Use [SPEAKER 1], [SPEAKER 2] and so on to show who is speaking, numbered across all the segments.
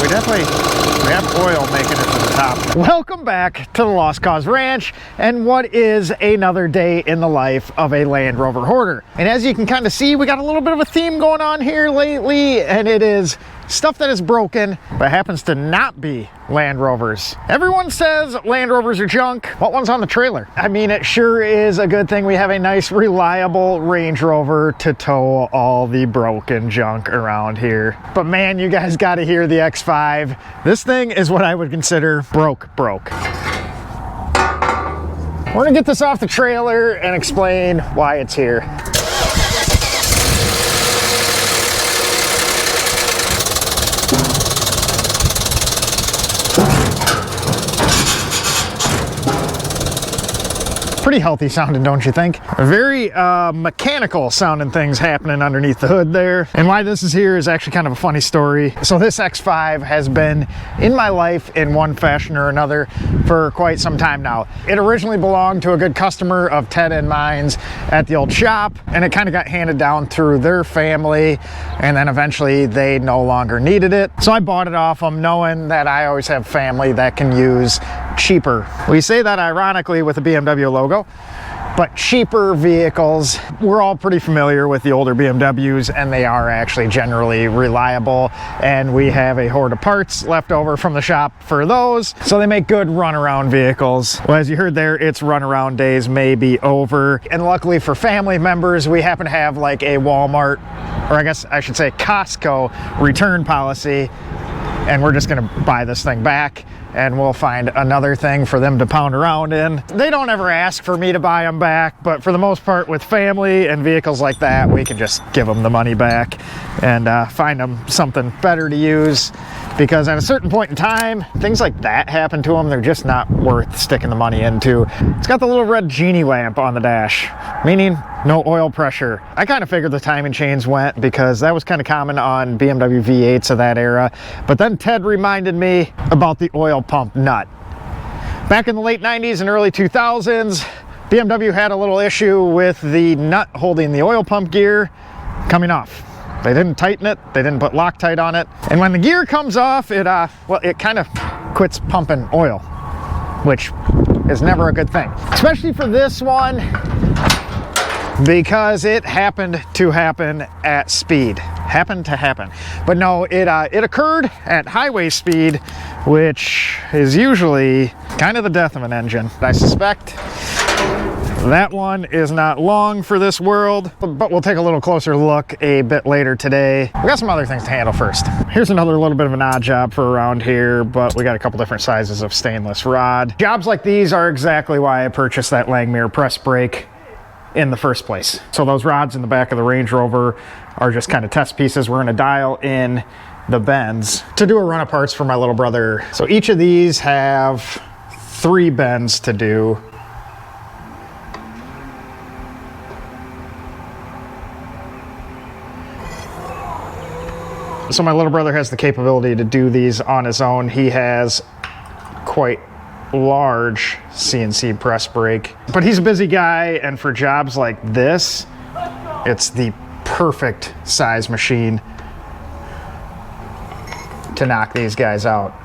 [SPEAKER 1] we have oil making it to the top. Welcome back to the Lost Cause Ranch, and what is another day in the life of a Land Rover hoarder. And as you can kind of see, we got a little bit of a theme going on here lately, and it is stuff that is broken but happens to not be Land Rovers. Everyone says Land Rovers are junk. What one's on the trailer? I mean, it sure is a good thing we have a nice, reliable Range Rover to tow all the broken junk around here. But man, you guys got to hear the X5. This thing is what I would consider broke. We're gonna get this off the trailer and explain why it's here. Pretty healthy sounding, don't you think? Very mechanical sounding things happening underneath the hood there. And why this is here is actually kind of a funny story. So this X5 has been in my life in one fashion or another for quite some time now. It originally belonged to a good customer of Ted and mine's at the old shop, and it kind of got handed down through their family, and then eventually they no longer needed it. So I bought it off them knowing that I always have family that can use cheaper. We say that ironically with the BMW logo, but cheaper vehicles. We're all pretty familiar with the older BMWs, and they are actually generally reliable, and we have a hoard of parts left over from the shop for those, so they make good runaround vehicles. Well, as you heard there, its runaround days may be over, and luckily for family members, we happen to have like a Walmart, or I guess I should say Costco return policy, and we're just gonna buy this thing back and we'll find another thing for them to pound around in. They don't ever ask for me to buy them back, but for the most part with family and vehicles like that, we can just give them the money back and find them something better to use, because at a certain point in time, things like that happen to them, they're just not worth sticking the money into. It's got the little red genie lamp on the dash, meaning no oil pressure. I kind of figured the timing chains went because that was kind of common on BMW V8s of that era, but then Ted reminded me about the oil pump nut. Back in the late 90s and early 2000s, BMW had a little issue with the nut holding the oil pump gear coming off. They didn't tighten it, they didn't put Loctite on it, and when the gear comes off, it kind of quits pumping oil, which is never a good thing, especially for this one, because it happened to happen at speed. But no, it occurred at highway speed, which is usually kind of the death of an engine. I suspect that one is not long for this world, but we'll take a little closer look a bit later today. We got some other things to handle first. Here's another little bit of an odd job for around here, but we got a couple different sizes of stainless rod. Jobs like these are exactly why I purchased that Langmuir press brake in the first place. So those rods in the back of the Range Rover are just kind of test pieces. We're going to dial in the bends to do a run of parts for my little brother. So each of these have 3 bends to do. So my little brother has the capability to do these on his own. He has quite large CNC press brake, but he's a busy guy, and for jobs like this, it's the perfect size machine to knock these guys out.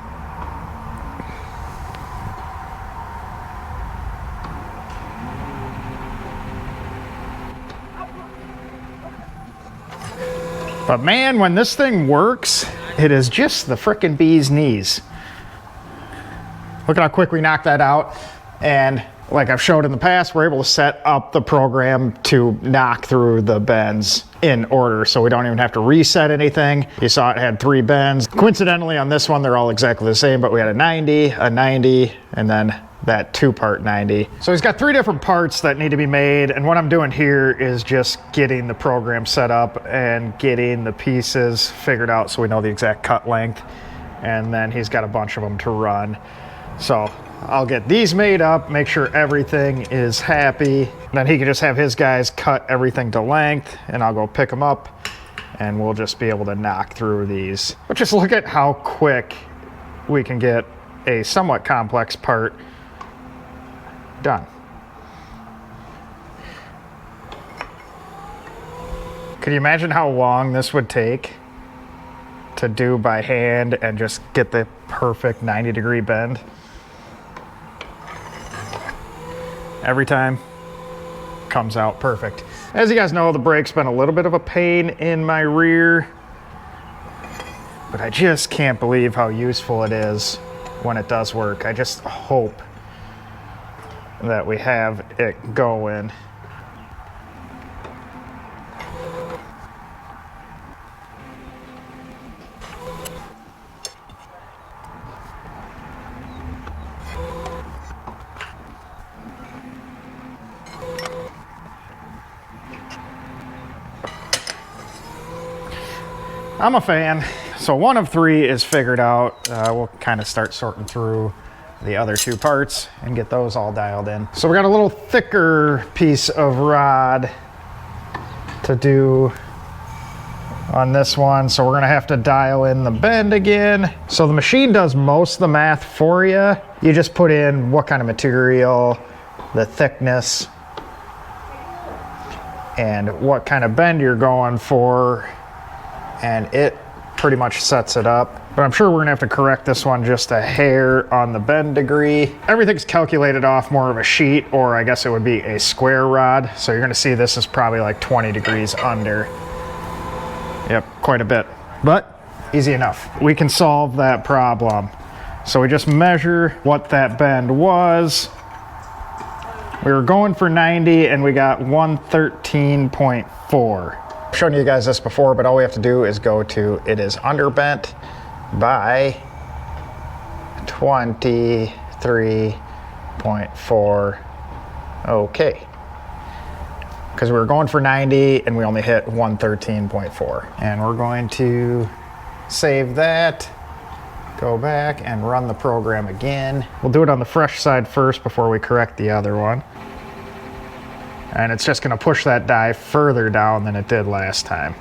[SPEAKER 1] But man, when this thing works, it is just the frickin' bee's knees. Look at how quick we knocked that out. And like I've showed in the past, we're able to set up the program to knock through the bends in order, so we don't even have to reset anything. You saw it had 3 bends. Coincidentally, on this one, they're all exactly the same, but we had a 90, and then that 2-part 90. So he's got 3 different parts that need to be made, and what I'm doing here is just getting the program set up and getting the pieces figured out so we know the exact cut length, and then he's got a bunch of them to run. So I'll get these made up, make sure everything is happy. Then he can just have his guys cut everything to length, and I'll go pick them up, and we'll just be able to knock through these. But just look at how quick we can get a somewhat complex part done. Can you imagine how long this would take to to do by hand and just get the perfect 90-degree bend. Every time, comes out perfect. As you guys know, the brake's been a little bit of a pain in my rear, but I just can't believe how useful it is when it does work. I just hope that we have it going. I'm a fan. So 1 of 3 is figured out. We'll kind of start sorting through the other 2 parts and get those all dialed in. So we got a little thicker piece of rod to do on this one. So we're gonna have to dial in the bend again. So the machine does most of the math for you. You just put in what kind of material, the thickness, and what kind of bend you're going for, and it pretty much sets it up. But I'm sure we're gonna have to correct this one just a hair on the bend degree. Everything's calculated off more of a sheet, or I guess it would be a square rod. So you're gonna see this is probably like 20 degrees under. Yep, quite a bit, but easy enough. We can solve that problem. So we just measure what that bend was. We were going for 90 and we got 113.4. I've shown you guys this before, but all we have to do is go to it is underbent by 23.4. Okay. Because we were going for 90 and we only hit 113.4. And we're going to save that, go back and run the program again. We'll do it on the fresh side first before we correct the other one. And it's just gonna push that die further down than it did last time.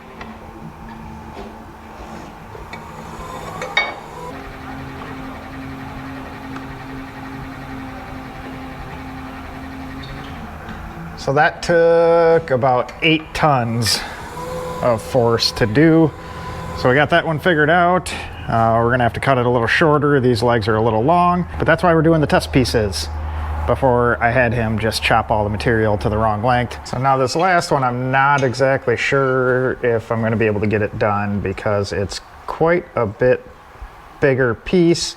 [SPEAKER 1] So that took about 8 tons of force to do. So we got that one figured out. We're gonna have to cut it a little shorter. These legs are a little long, but that's why we're doing the test pieces before I had him just chop all the material to the wrong length. So now this last one, I'm not exactly sure if I'm gonna be able to get it done because it's quite a bit bigger piece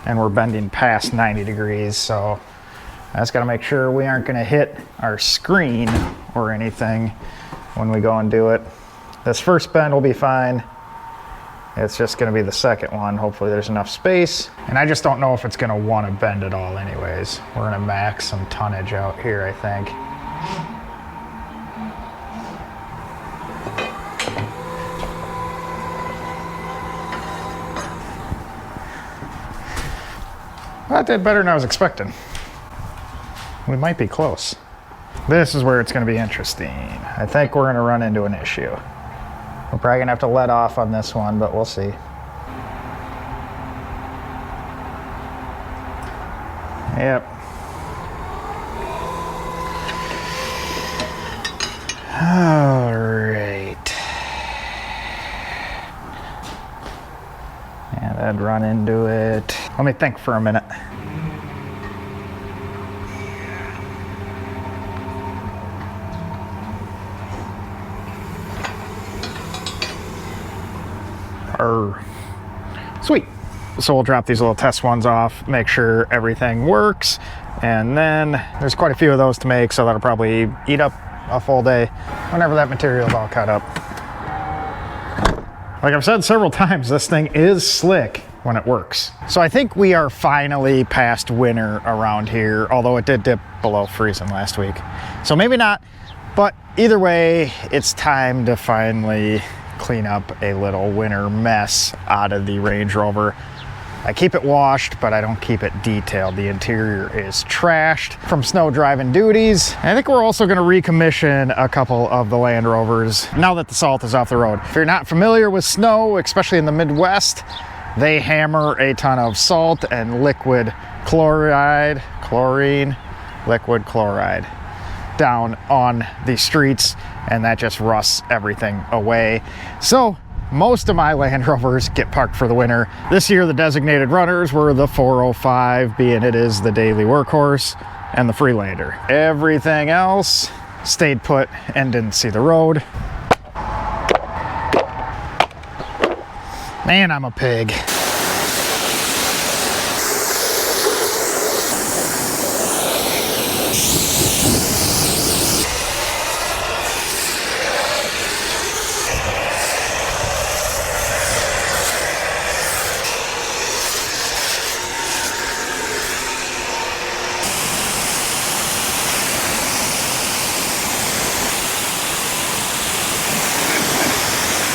[SPEAKER 1] and we're bending past 90 degrees. So I just gotta make sure we aren't gonna hit our screen or anything when we go and do it. This first bend will be fine. It's just gonna be the second one. Hopefully there's enough space. And I just don't know if it's gonna wanna bend at all anyways. We're gonna max some tonnage out here, I think. That did better than I was expecting. We might be close. This is where it's gonna be interesting. I think we're gonna run into an issue. We're probably gonna have to let off on this one, but we'll see. Yep. All right. And I'd run into it. Let me think for a minute. Sweet. So we'll drop these little test ones off, make sure everything works, and then there's quite a few of those to make, so that'll probably eat up a full day whenever that material's all cut up. Like I've said several times, this thing is slick when it works. So I think we are finally past winter around here, although it did dip below freezing last week. So maybe not, but either way, it's time to finally clean up a little winter mess out of the Range Rover. I keep it washed, but I don't keep it detailed. The interior is trashed from snow driving duties. I think we're also gonna recommission a couple of the Land Rovers now that the salt is off the road. If you're not familiar with snow, especially in the Midwest, they hammer a ton of salt and liquid chloride, liquid chloride down on the streets, and that just rusts everything away. So most of my Land Rovers get parked for the winter. This year, the designated runners were the 405, being it is the daily workhorse, and the Freelander. Everything else stayed put and didn't see the road. Man, I'm a pig.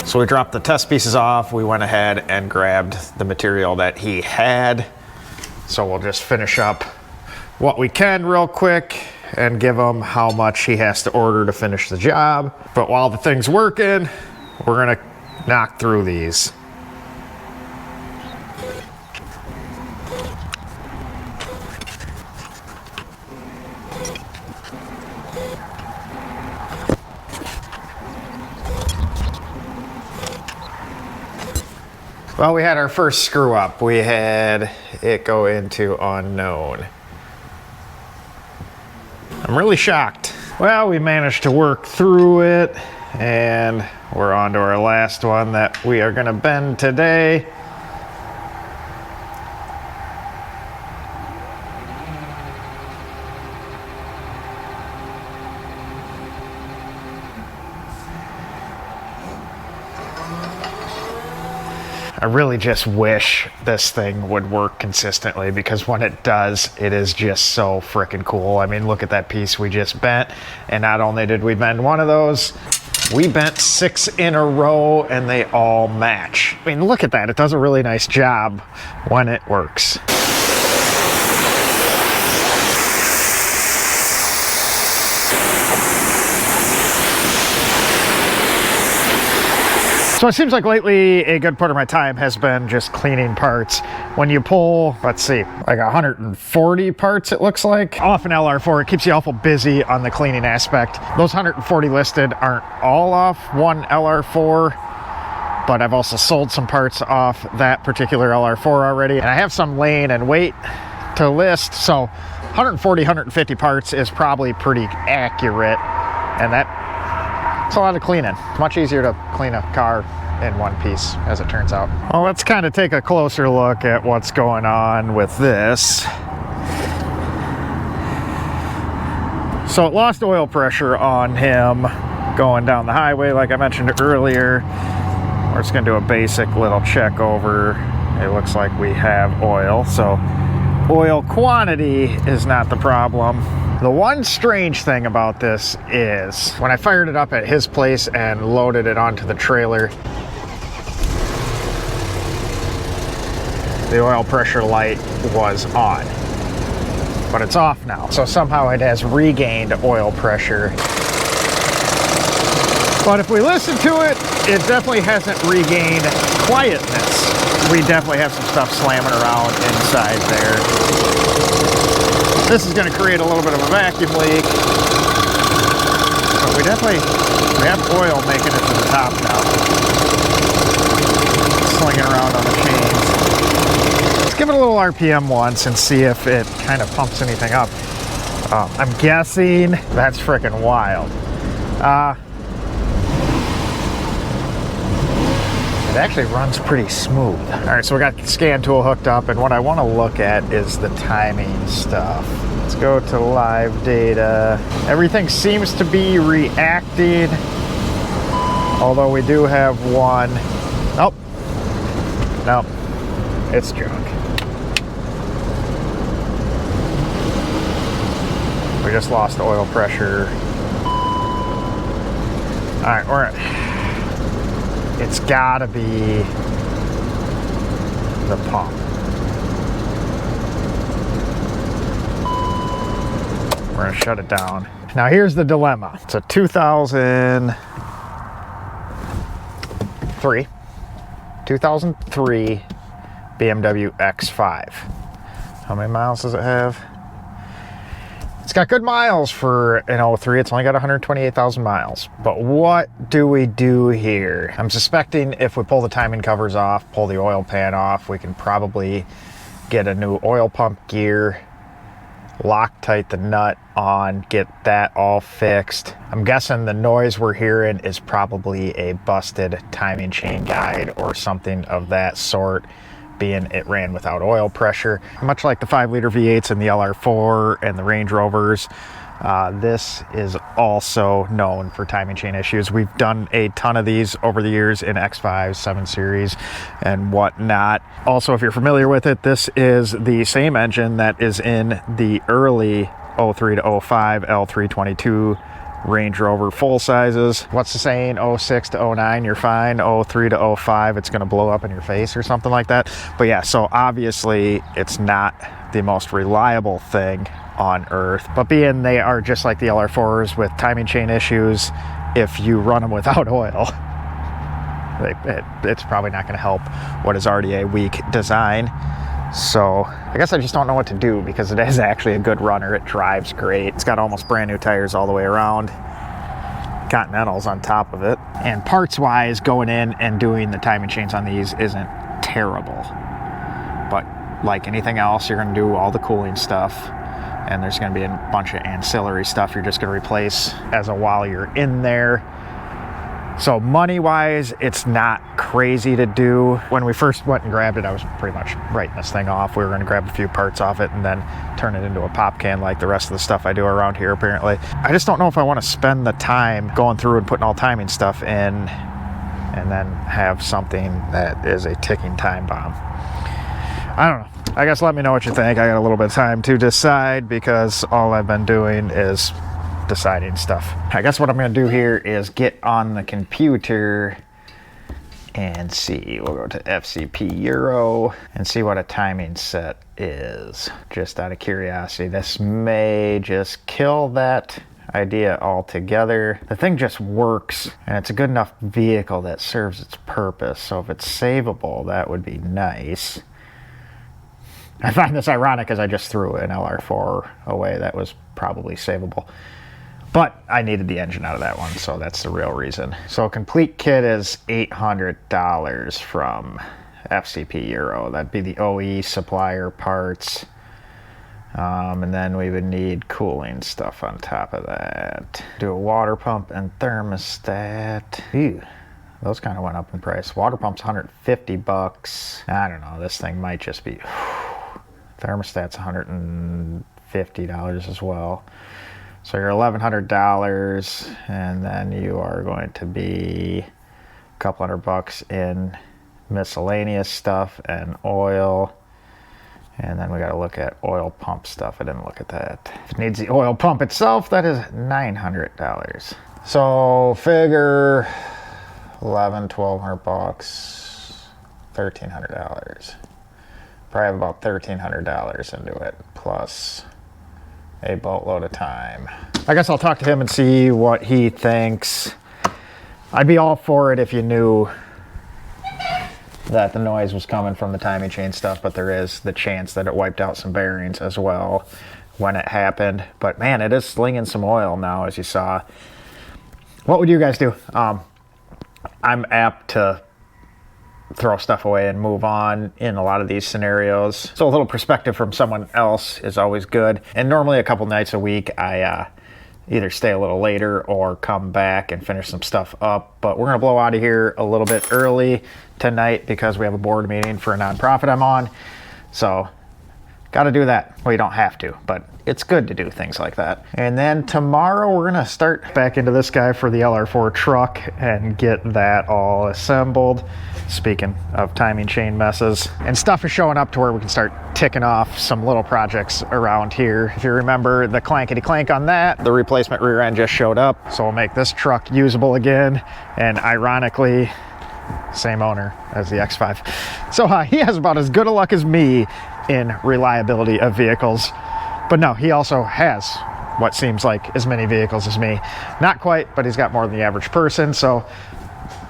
[SPEAKER 1] So we dropped the test pieces off. We went ahead and grabbed the material that he had. So we'll just finish up what we can real quick and give him how much he has to order to finish the job. But while the thing's working, we're gonna knock through these. Well, we had our first screw up. We had it go into unknown. I'm really shocked. Well, we managed to work through it, and we're on to our last one that we are gonna bend today. I really just wish this thing would work consistently, because when it does, it is just so freaking cool. I mean, look at that piece we just bent, and not only did we bend one of those, we bent 6 in a row and they all match. I mean, look at that. It does a really nice job when it works. So it seems like lately a good part of my time has been just cleaning parts. When you pull, let's see, like 140 parts it looks like, off an LR4, it keeps you awful busy on the cleaning aspect. Those 140 listed aren't all off one LR4, but I've also sold some parts off that particular LR4 already. And I have some laying and wait to list, so 140, 150 parts is probably pretty accurate, and it's a lot of cleaning. It's much easier to clean a car in one piece, as it turns out. Well, let's kind of take a closer look at what's going on with this. So it lost oil pressure on him going down the highway, like I mentioned earlier. We're just gonna do a basic little check over. It looks like we have oil, so oil quantity is not the problem. The one strange thing about this is when I fired it up at his place and loaded it onto the trailer, the oil pressure light was on, but it's off now. So somehow it has regained oil pressure. But if we listen to it, it definitely hasn't regained quietness. We definitely have some stuff slamming around inside there. This is going to create a little bit of a vacuum leak, but we have oil making it to the top now. Slinging around on the chains. Let's give it a little RPM once and see if it kind of pumps anything up. I'm guessing that's freaking wild. It actually runs pretty smooth. All right, so we got the scan tool hooked up, and what I want to look at is the timing stuff. Let's go to live data. Everything seems to be reacting, although we do have one. Nope. Nope. It's junk. We just lost oil pressure. All right, we're at... It's gotta be the pump. We're gonna shut it down. Now here's the dilemma. It's a 2003 BMW X5. How many miles does it have? It's got good miles for an 03. It's only got 128,000 miles. But what do we do here? I'm suspecting if we pull the timing covers off, pull the oil pan off, we can probably get a new oil pump gear, Loctite the nut on, get that all fixed. I'm guessing the noise we're hearing is probably a busted timing chain guide or something of that sort, being it ran without oil pressure. Much like the 5-liter V8s and the LR4 and the Range Rovers, this is also known for timing chain issues. We've done a ton of these over the years in X5, 7 Series, and whatnot. Also, if you're familiar with it, this is the same engine that is in the early 03 to 05 L322 Range Rover full sizes. What's the saying? 06 to 09, you're fine. 03 to 05, it's going to blow up in your face or something like that. But yeah, so obviously it's not the most reliable thing on earth, but being they are just like the LR4s with timing chain issues, if you run them without oil, it's probably not going to help what is already a weak design. So I guess I just don't know what to do, because it is actually a good runner. It drives great. It's got almost brand new tires all the way around, Continentals on top of it, and parts wise, going in and doing the timing chains on these isn't terrible. But like anything else, you're going to do all the cooling stuff, and there's going to be a bunch of ancillary stuff you're just going to replace while you're in there. So money-wise, it's not crazy to do. When we first went and grabbed it, I was pretty much writing this thing off. We were going to grab a few parts off it and then turn it into a pop can like the rest of the stuff I do around here, apparently. I just don't know if I want to spend the time going through and putting all timing stuff in and then have something that is a ticking time bomb. I don't know. I guess let me know what you think. I got a little bit of time to decide, because all I've been doing is deciding stuff. I guess what I'm going to do here is get on the computer and see. We'll go to FCP Euro and see what a timing set is. Just out of curiosity, this may just kill that idea altogether. The thing just works, and it's a good enough vehicle that serves its purpose. So if it's savable, that would be nice. I find this ironic because I just threw an LR4 away that was probably savable. But I needed the engine out of that one, so that's the real reason. So a complete kit is $800 from FCP Euro. That'd be the OE supplier parts. And then we would need cooling stuff on top of that. Do a water pump and thermostat. Ew, those kind of went up in price. Water pump's $150. I don't know, this thing might just be... Thermostat's $150 as well. So you're $1,100, and then you are going to be a couple $100 in miscellaneous stuff and oil. And then we got to look at oil pump stuff. I didn't look at that. If it needs the oil pump itself, that is $900. So figure $1,200, $1,300. Probably have about $1,300 into it, plus a boatload of time. I guess I'll talk to him and see what he thinks. I'd be all for it if you knew that the noise was coming from the timing chain stuff, but there is the chance that it wiped out some bearings as well when it happened. But man, it is slinging some oil now, as you saw. What would you guys do? I'm apt to throw stuff away and move on in a lot of these scenarios. So a little perspective from someone else is always good. And normally a couple nights a week, I either stay a little later or come back and finish some stuff up. But we're gonna blow out of here a little bit early tonight because we have a board meeting for a nonprofit I'm on. So gotta do that. Well, you don't have to, but it's good to do things like that. And then tomorrow we're gonna start back into this guy for the LR4 truck and get that all assembled. Speaking of timing chain messes, and stuff is showing up to where we can start ticking off some little projects around here. If you remember the clankety clank on that, the replacement rear end just showed up. So we'll make this truck usable again. And ironically, same owner as the X5. So he has about as good a luck as me in reliability of vehicles. But no, he also has what seems like as many vehicles as me. Not quite, but he's got more than the average person. So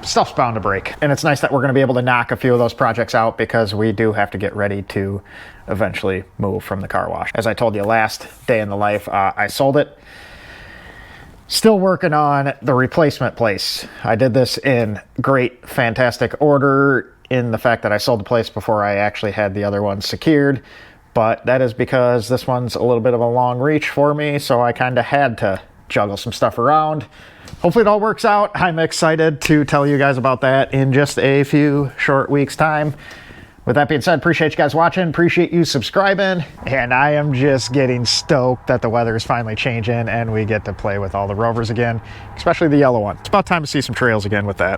[SPEAKER 1] stuff's bound to break. And it's nice that we're going to be able to knock a few of those projects out because we do have to get ready to eventually move from the car wash. As I told you last day in the life, I sold it. Still working on the replacement place. I did this in great, fantastic order in the fact that I sold the place before I actually had the other one secured. But that is because this one's a little bit of a long reach for me, so I kind of had to juggle some stuff around. Hopefully it all works out. I'm excited to tell you guys about that in just a few short weeks' time. With that being said, appreciate you guys watching, appreciate you subscribing, and I am just getting stoked that the weather is finally changing and we get to play with all the Rovers again, especially the yellow one. It's about time to see some trails again with that.